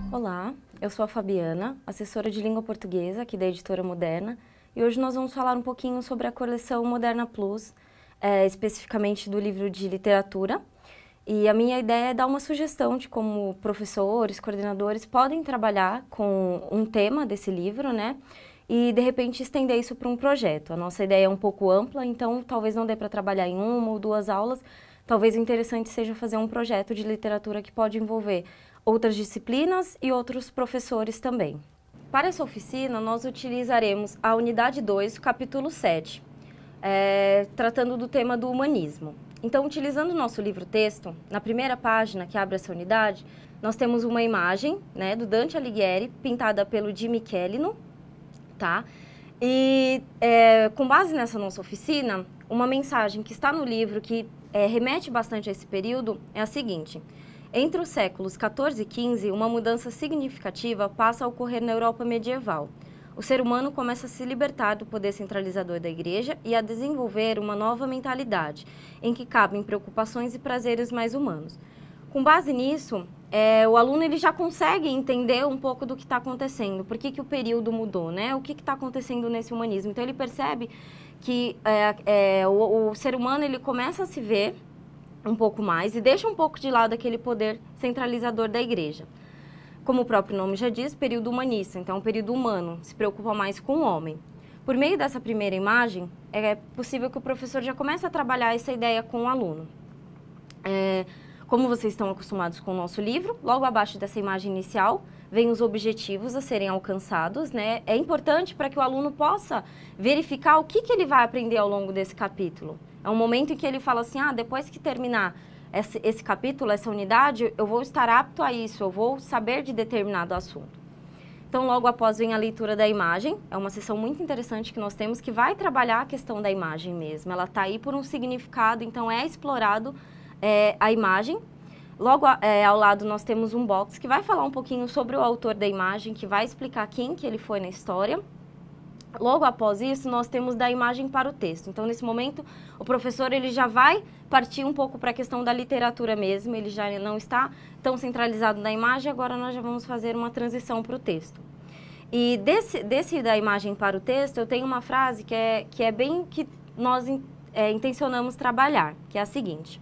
Olá, eu sou a Fabiana, assessora de língua portuguesa aqui da Editora Moderna, e hoje nós vamos falar um pouquinho sobre a coleção Moderna Plus, especificamente do livro de literatura. E a minha ideia é dar uma sugestão de como professores, coordenadores podem trabalhar com um tema desse livro, né? E de repente estender isso para um projeto. A nossa ideia é um pouco ampla, então talvez não dê para trabalhar em uma ou duas aulas. Talvez o interessante seja fazer um projeto de literatura que pode envolver outras disciplinas e outros professores também. Para essa oficina, nós utilizaremos a unidade 2, capítulo 7, tratando do tema do humanismo. Então, utilizando o nosso livro-texto, na primeira página que abre essa unidade, nós temos uma imagem, né, do Dante Alighieri, pintada pelo Di Michelino, tá? E com base nessa nossa oficina, uma mensagem que está no livro que remete bastante a esse período é a seguinte: entre os séculos XIV e XV, uma mudança significativa passa a ocorrer na Europa medieval. O ser humano começa a se libertar do poder centralizador da Igreja e a desenvolver uma nova mentalidade, em que cabem preocupações e prazeres mais humanos. Com base nisso, o aluno ele já consegue entender um pouco do que está acontecendo, por que o período mudou, né? O que está acontecendo nesse humanismo. Então, ele percebe que o ser humano ele começa a se ver um pouco mais e deixa um pouco de lado aquele poder centralizador da Igreja. Como o próprio nome já diz, período humanista, então é um período humano, se preocupa mais com o homem. Por meio dessa primeira imagem, é possível que o professor já comece a trabalhar essa ideia com o aluno. Como vocês estão acostumados com o nosso livro, logo abaixo dessa imagem inicial, vem os objetivos a serem alcançados, né? É importante para que o aluno possa verificar o que ele vai aprender ao longo desse capítulo. É um momento em que ele fala assim, depois que terminar esse capítulo, essa unidade, eu vou estar apto a isso, eu vou saber de determinado assunto. Então, logo após vem a leitura da imagem, é uma sessão muito interessante que nós temos, que vai trabalhar a questão da imagem mesmo. Ela está aí por um significado, então é explorado a imagem. Logo ao lado nós temos um box que vai falar um pouquinho sobre o autor da imagem, que vai explicar quem que ele foi na história. Logo após isso, nós temos da imagem para o texto. Então, nesse momento, o professor ele já vai partir um pouco para a questão da literatura mesmo, ele já não está tão centralizado na imagem, agora nós já vamos fazer uma transição para o texto. E desse da imagem para o texto, eu tenho uma frase que é bem que nós intencionamos trabalhar, que é a seguinte: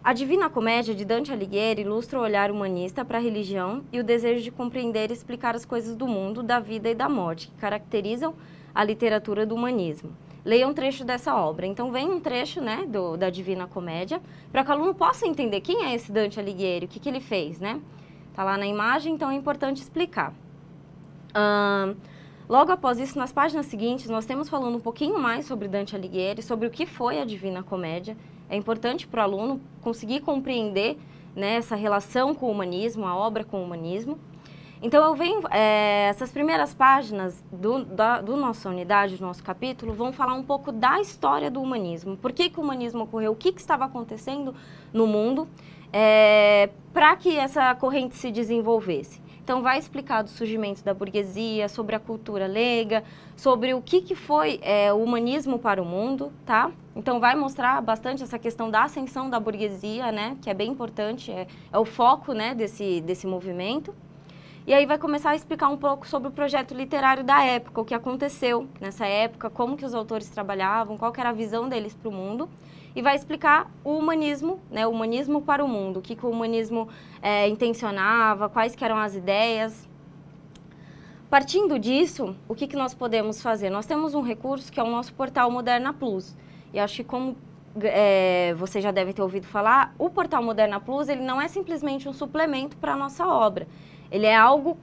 a Divina Comédia de Dante Alighieri ilustra o olhar humanista para a religião e o desejo de compreender e explicar as coisas do mundo, da vida e da morte, que caracterizam a literatura do humanismo. Leia um trecho dessa obra. Então, vem um trecho, né, da Divina Comédia, para que o aluno possa entender quem é esse Dante Alighieri, o que ele fez, né? Está lá na imagem, então é importante explicar. Logo após isso, nas páginas seguintes, nós temos falando um pouquinho mais sobre Dante Alighieri, sobre o que foi a Divina Comédia. É importante para o aluno conseguir compreender, né, essa relação com o humanismo, a obra com o humanismo. Então, eu venho, essas primeiras páginas do nossa unidade, do nosso capítulo, vão falar um pouco da história do humanismo. Por que o humanismo ocorreu, o que estava acontecendo no mundo para que essa corrente se desenvolvesse. Então, vai explicar do surgimento da burguesia, sobre a cultura leiga, sobre o que foi o humanismo para o mundo, tá? Então, vai mostrar bastante essa questão da ascensão da burguesia, né? Que é bem importante, é o foco, né, desse movimento. E aí vai começar a explicar um pouco sobre o projeto literário da época, o que aconteceu nessa época, como que os autores trabalhavam, qual que era a visão deles para o mundo. E vai explicar o humanismo, né, o humanismo para o mundo, o que o humanismo intencionava, quais que eram as ideias. Partindo disso, o que nós podemos fazer? Nós temos um recurso que é o nosso portal Moderna Plus. E acho que como você já deve ter ouvido falar, o portal Moderna Plus ele não é simplesmente um suplemento para a nossa obra. Ele é algo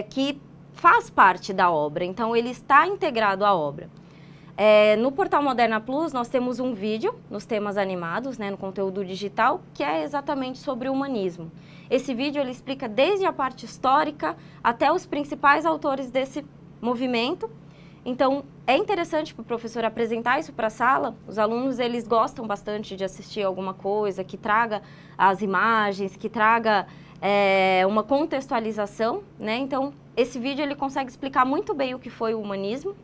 que faz parte da obra, então ele está integrado à obra. No portal Moderna Plus, nós temos um vídeo nos temas animados, né, no conteúdo digital, que é exatamente sobre o humanismo. Esse vídeo ele explica desde a parte histórica até os principais autores desse movimento. Então, é interessante para o professor apresentar isso para a sala. Os alunos, eles gostam bastante de assistir alguma coisa que traga as imagens, que traga uma contextualização, né? Então, esse vídeo ele consegue explicar muito bem o que foi o humanismo.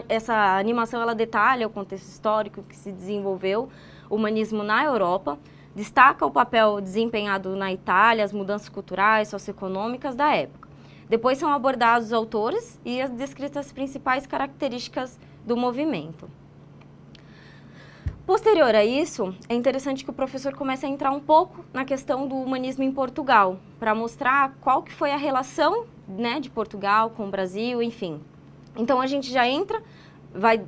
Essa animação ela detalha o contexto histórico que se desenvolveu o humanismo na Europa. destaca o papel desempenhado na Itália, as mudanças culturais, socioeconômicas da época. Depois são abordados os autores e as descritas as principais características do movimento. Posterior a isso, é interessante que o professor comece a entrar um pouco na questão do humanismo em Portugal, para mostrar qual que foi a relação, né, de Portugal com o Brasil, enfim. Então a gente já entra, vai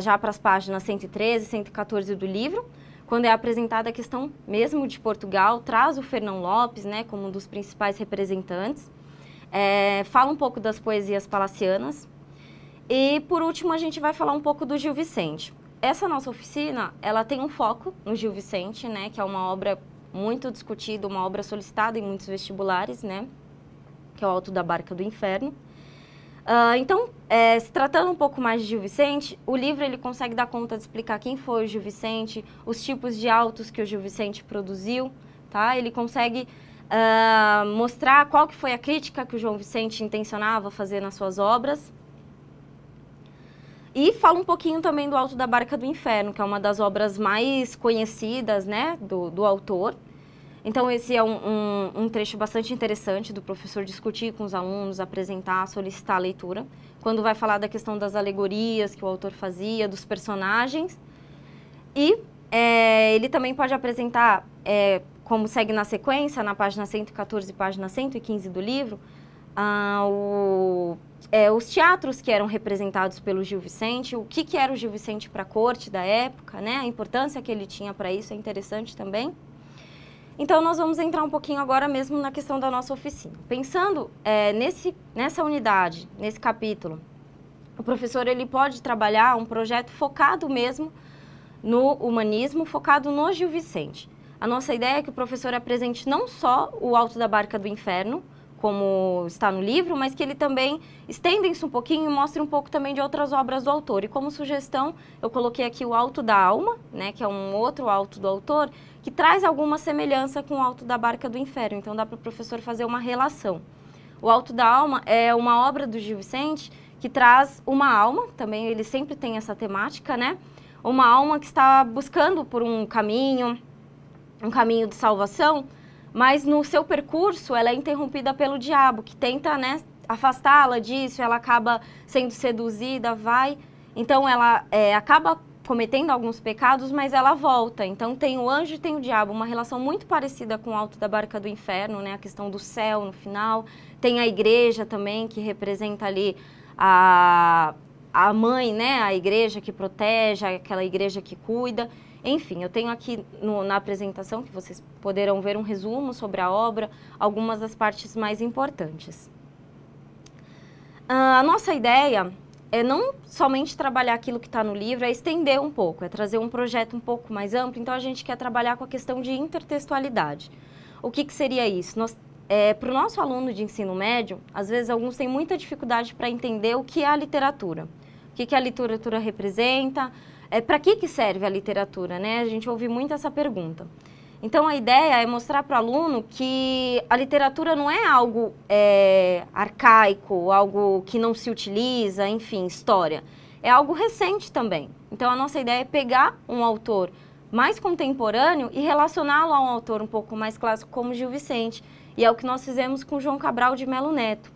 já para as páginas 113 e 114 do livro, quando é apresentada a questão mesmo de Portugal, traz o Fernão Lopes, né, como um dos principais representantes, fala um pouco das poesias palacianas e, por último, a gente vai falar um pouco do Gil Vicente. Essa nossa oficina, ela tem um foco no Gil Vicente, né, que é uma obra muito discutida, uma obra solicitada em muitos vestibulares, né, que é o Alto da Barca do Inferno. Então, se tratando um pouco mais de Gil Vicente, o livro ele consegue dar conta de explicar quem foi o Gil Vicente, os tipos de autos que o Gil Vicente produziu, tá? Ele consegue mostrar qual que foi a crítica que o João Vicente intencionava fazer nas suas obras. E fala um pouquinho também do Alto da Barca do Inferno, que é uma das obras mais conhecidas, né, do autor. Então, esse é um trecho bastante interessante do professor discutir com os alunos, apresentar, solicitar a leitura, quando vai falar da questão das alegorias que o autor fazia, dos personagens. E ele também pode apresentar, como segue na sequência, na página 114 e página 115 do livro, os teatros que eram representados pelo Gil Vicente, o que era o Gil Vicente para a corte da época, né? A importância que ele tinha para isso é interessante também. Então, nós vamos entrar um pouquinho agora mesmo na questão da nossa oficina. Pensando nessa unidade, nesse capítulo, o professor ele pode trabalhar um projeto focado mesmo no humanismo, focado no Gil Vicente. A nossa ideia é que o professor apresente não só o Alto da Barca do Inferno, como está no livro, mas que ele também estenda isso um pouquinho e mostre um pouco também de outras obras do autor. E como sugestão, eu coloquei aqui o Alto da Alma, né, que é um outro alto do autor, que traz alguma semelhança com o Alto da Barca do Inferno. Então dá para o professor fazer uma relação. O Alto da Alma é uma obra do Gil Vicente que traz uma alma, também ele sempre tem essa temática, né? Uma alma que está buscando por um caminho de salvação, mas no seu percurso ela é interrompida pelo diabo, que tenta, né, afastá-la disso, ela acaba sendo seduzida, então ela acaba cometendo alguns pecados, mas ela volta. Então tem o anjo e tem o diabo, uma relação muito parecida com o Alto da Barca do Inferno, né, a questão do céu no final. Tem a igreja também, que representa ali a mãe, né, a igreja que protege, aquela igreja que cuida. Enfim, eu tenho aqui na apresentação, que vocês poderão ver um resumo sobre a obra, algumas das partes mais importantes. A nossa ideia é não somente trabalhar aquilo que está no livro, é estender um pouco, é trazer um projeto um pouco mais amplo, então a gente quer trabalhar com a questão de intertextualidade. O que seria isso? Para o nosso aluno de ensino médio, às vezes alguns têm muita dificuldade para entender o que é a literatura, o que a literatura representa, para que serve a literatura, né? A gente ouve muito essa pergunta. Então, a ideia é mostrar para o aluno que a literatura não é algo arcaico, algo que não se utiliza, enfim, história. É algo recente também. Então, a nossa ideia é pegar um autor mais contemporâneo e relacioná-lo a um autor um pouco mais clássico como Gil Vicente. E é o que nós fizemos com João Cabral de Melo Neto.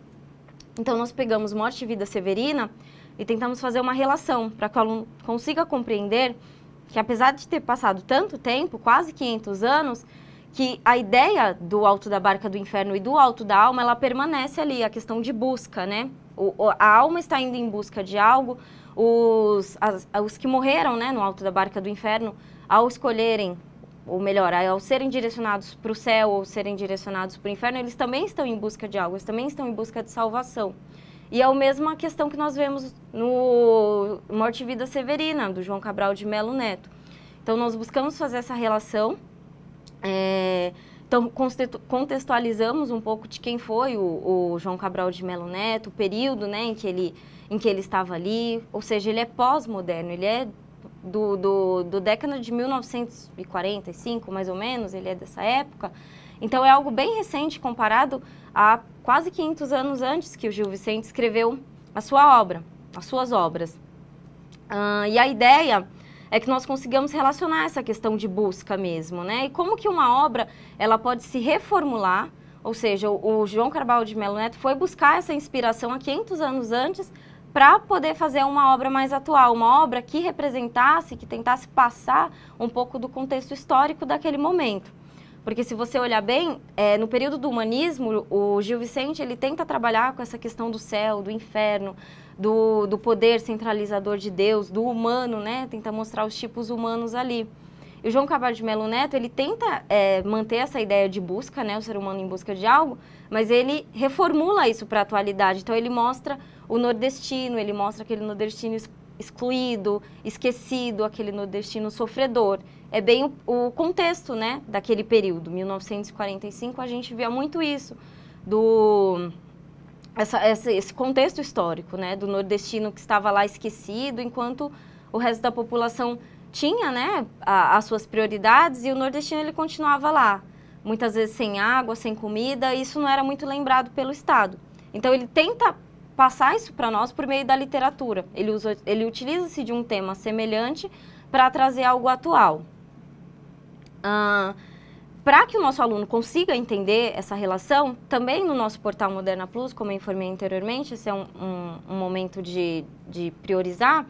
Então, nós pegamos Morte e Vida Severina e tentamos fazer uma relação para que o aluno consiga compreender que, apesar de ter passado tanto tempo, quase 500 anos, que a ideia do Alto da Barca do Inferno e do Alto da Alma, ela permanece ali, a questão de busca, né? A alma está indo em busca de algo, os que morreram, né, no Alto da Barca do Inferno, ao escolherem, ou melhor, ao serem direcionados para o céu ou serem direcionados para o inferno, eles também estão em busca de algo, eles também estão em busca de salvação. E é a mesma questão que nós vemos no Morte e Vida Severina, do João Cabral de Melo Neto. Então, nós buscamos fazer essa relação, então contextualizamos um pouco de quem foi o João Cabral de Melo Neto, o período, né, em que ele estava ali, ou seja, ele é pós-moderno, ele é do década de 1945, mais ou menos, ele é dessa época. Então, é algo bem recente comparado a quase 500 anos antes que o Gil Vicente escreveu a sua obra, as suas obras. E a ideia é que nós consigamos relacionar essa questão de busca mesmo, né? E como que uma obra, ela pode se reformular, ou seja, o João Cabral de Melo Neto foi buscar essa inspiração há 500 anos antes para poder fazer uma obra mais atual, uma obra que representasse, que tentasse passar um pouco do contexto histórico daquele momento. Porque se você olhar bem, no período do humanismo, o Gil Vicente ele tenta trabalhar com essa questão do céu, do inferno, do poder centralizador de Deus, do humano, né? Tenta mostrar os tipos humanos ali. E o João Cabral de Melo Neto, ele tenta manter essa ideia de busca, né? O ser humano em busca de algo, mas ele reformula isso para a atualidade. Então ele mostra o nordestino, ele mostra aquele nordestino excluído, esquecido, aquele nordestino sofredor. É bem o contexto, né, daquele período, 1945, a gente via muito isso, esse contexto histórico, né, do nordestino que estava lá esquecido, enquanto o resto da população tinha, né, as suas prioridades e o nordestino ele continuava lá, muitas vezes sem água, sem comida, e isso não era muito lembrado pelo Estado. Então ele tenta passar isso para nós por meio da literatura, ele utiliza-se de um tema semelhante para trazer algo atual. Para que o nosso aluno consiga entender essa relação, também no nosso portal Moderna Plus, como eu informei anteriormente, esse é um momento de priorizar,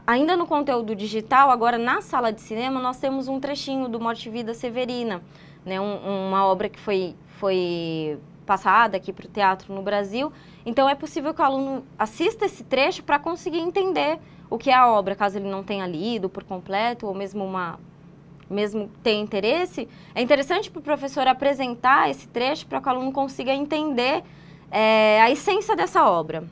ainda no conteúdo digital, agora na sala de cinema, nós temos um trechinho do Morte e Vida Severina, né, uma obra que foi passada aqui para o teatro no Brasil, então é possível que o aluno assista esse trecho para conseguir entender o que é a obra, caso ele não tenha lido por completo, ou mesmo tenha interesse. É interessante para o professor apresentar esse trecho para que o aluno consiga entender a essência dessa obra.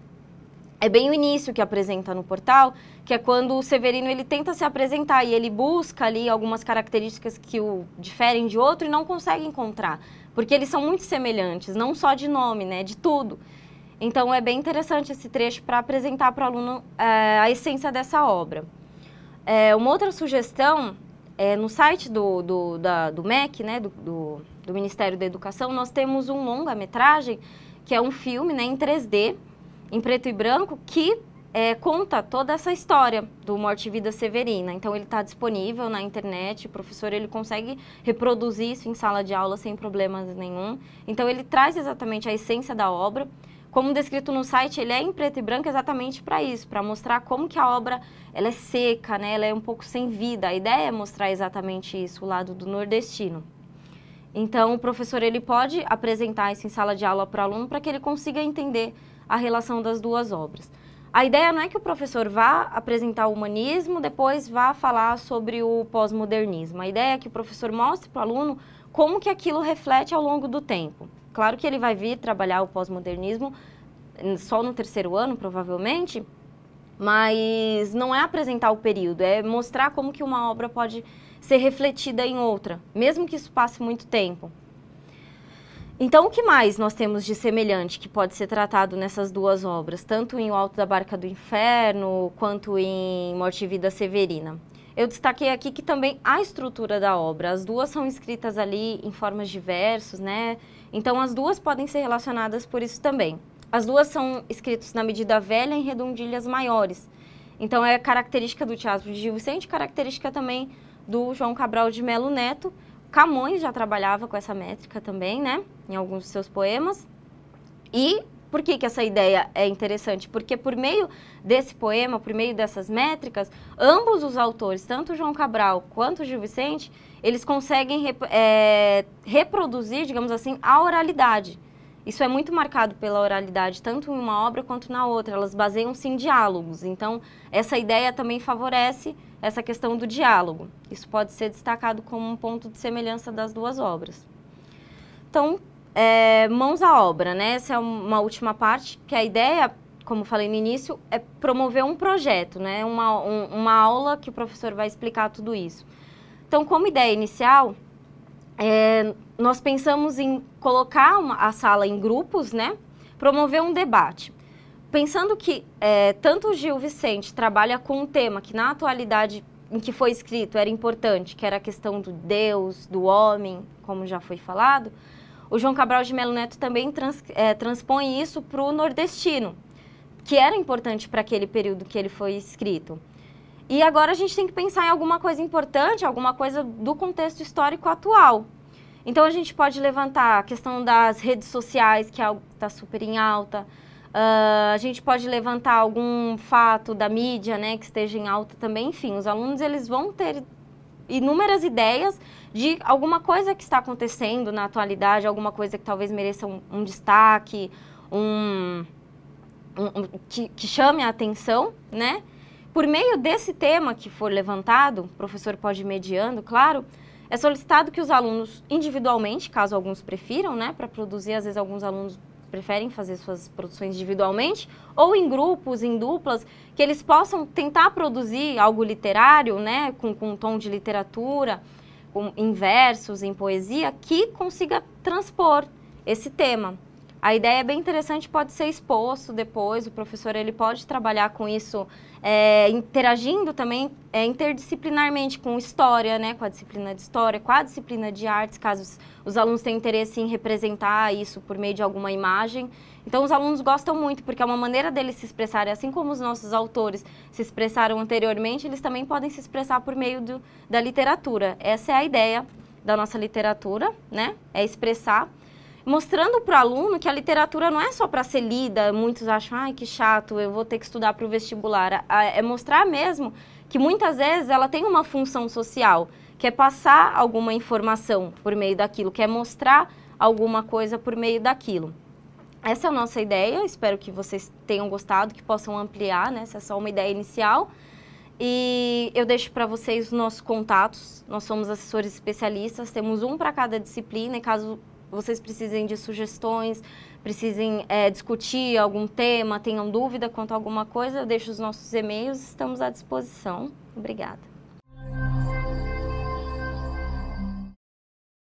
É bem o início que apresenta no portal, que é quando o Severino ele tenta se apresentar e ele busca ali algumas características que o diferem de outro e não consegue encontrar, porque eles são muito semelhantes, não só de nome, né, de tudo. Então é bem interessante esse trecho para apresentar para o aluno a essência dessa obra. Uma outra sugestão, no site do MEC, né, do Ministério da Educação, nós temos um longa-metragem, que é um filme, né, em 3D, em preto e branco, que conta toda essa história do Morte e Vida Severina. Então ele está disponível na internet, o professor ele consegue reproduzir isso em sala de aula sem problemas nenhum. Então ele traz exatamente a essência da obra. Como descrito no site, ele é em preto e branco exatamente para isso, para mostrar como que a obra ela é seca, né? Ela é um pouco sem vida. A ideia é mostrar exatamente isso, o lado do nordestino. Então o professor ele pode apresentar isso em sala de aula para o aluno para que ele consiga entender a relação das duas obras. A ideia não é que o professor vá apresentar o humanismo, depois vá falar sobre o pós-modernismo. A ideia é que o professor mostre para o aluno como que aquilo reflete ao longo do tempo. Claro que ele vai vir trabalhar o pós-modernismo só no terceiro ano, provavelmente, mas não é apresentar o período, é mostrar como que uma obra pode ser refletida em outra, mesmo que isso passe muito tempo. Então, o que mais nós temos de semelhante que pode ser tratado nessas duas obras, tanto em O Alto da Barca do Inferno, quanto em Morte e Vida Severina? Eu destaquei aqui que também a estrutura da obra, as duas são escritas ali em formas de versos, né? Então, as duas podem ser relacionadas por isso também. As duas são escritas na medida velha em redondilhas maiores. Então, é característica do teatro de Gil Vicente, característica também do João Cabral de Melo Neto. Camões já trabalhava com essa métrica também, né, em alguns de seus poemas. E por que essa ideia é interessante? Porque por meio desse poema, por meio dessas métricas, ambos os autores, tanto João Cabral quanto Gil Vicente, eles conseguem reproduzir, digamos assim, a oralidade. Isso é muito marcado pela oralidade, tanto em uma obra quanto na outra. Elas baseiam-se em diálogos. Então, essa ideia também favorece essa questão do diálogo. Isso pode ser destacado como um ponto de semelhança das duas obras. Então, mãos à obra, né? Essa é uma última parte, que a ideia, como falei no início, é promover um projeto, né? Uma aula que o professor vai explicar tudo isso. Então, como ideia inicial, nós pensamos em colocar a sala em grupos, né? Promover um debate. Pensando que tanto o Gil Vicente trabalha com um tema que na atualidade em que foi escrito era importante, que era a questão do Deus, do homem, como já foi falado, o João Cabral de Melo Neto também transpõe isso para o nordestino, que era importante para aquele período que ele foi escrito. E agora a gente tem que pensar em alguma coisa importante, alguma coisa do contexto histórico atual. Então a gente pode levantar a questão das redes sociais, que é algo que está super em alta. A gente pode levantar algum fato da mídia, né, que esteja em alta também. Enfim, os alunos eles vão ter inúmeras ideias de alguma coisa que está acontecendo na atualidade, alguma coisa que talvez mereça um destaque, que chame a atenção, né? Por meio desse tema que for levantado, o professor pode ir mediando, claro, é solicitado que os alunos individualmente, caso alguns prefiram, né, para produzir, às vezes alguns alunos preferem fazer suas produções individualmente, ou em grupos, em duplas, que eles possam tentar produzir algo literário, né, com um tom de literatura, em versos, em poesia, que consiga transpor esse tema. A ideia é bem interessante, pode ser exposto depois, o professor ele pode trabalhar com isso, interagindo também interdisciplinarmente com história, né, com a disciplina de história, com a disciplina de artes, caso os alunos tenham interesse em representar isso por meio de alguma imagem. Então os alunos gostam muito, porque é uma maneira deles se expressarem, assim como os nossos autores se expressaram anteriormente, eles também podem se expressar por meio da literatura. Essa é a ideia da nossa literatura, né, é expressar, mostrando para o aluno que a literatura não é só para ser lida, muitos acham, ai, que chato, eu vou ter que estudar para o vestibular. É mostrar mesmo que muitas vezes ela tem uma função social, que é passar alguma informação por meio daquilo, que é mostrar alguma coisa por meio daquilo. Essa é a nossa ideia, espero que vocês tenham gostado, que possam ampliar, né? Essa é só uma ideia inicial. E eu deixo para vocês os nossos contatos, nós somos assessores especialistas, temos um para cada disciplina, e caso vocês precisem de sugestões, precisem discutir algum tema, tenham dúvida quanto a alguma coisa, eu deixo os nossos e-mails, estamos à disposição. Obrigada.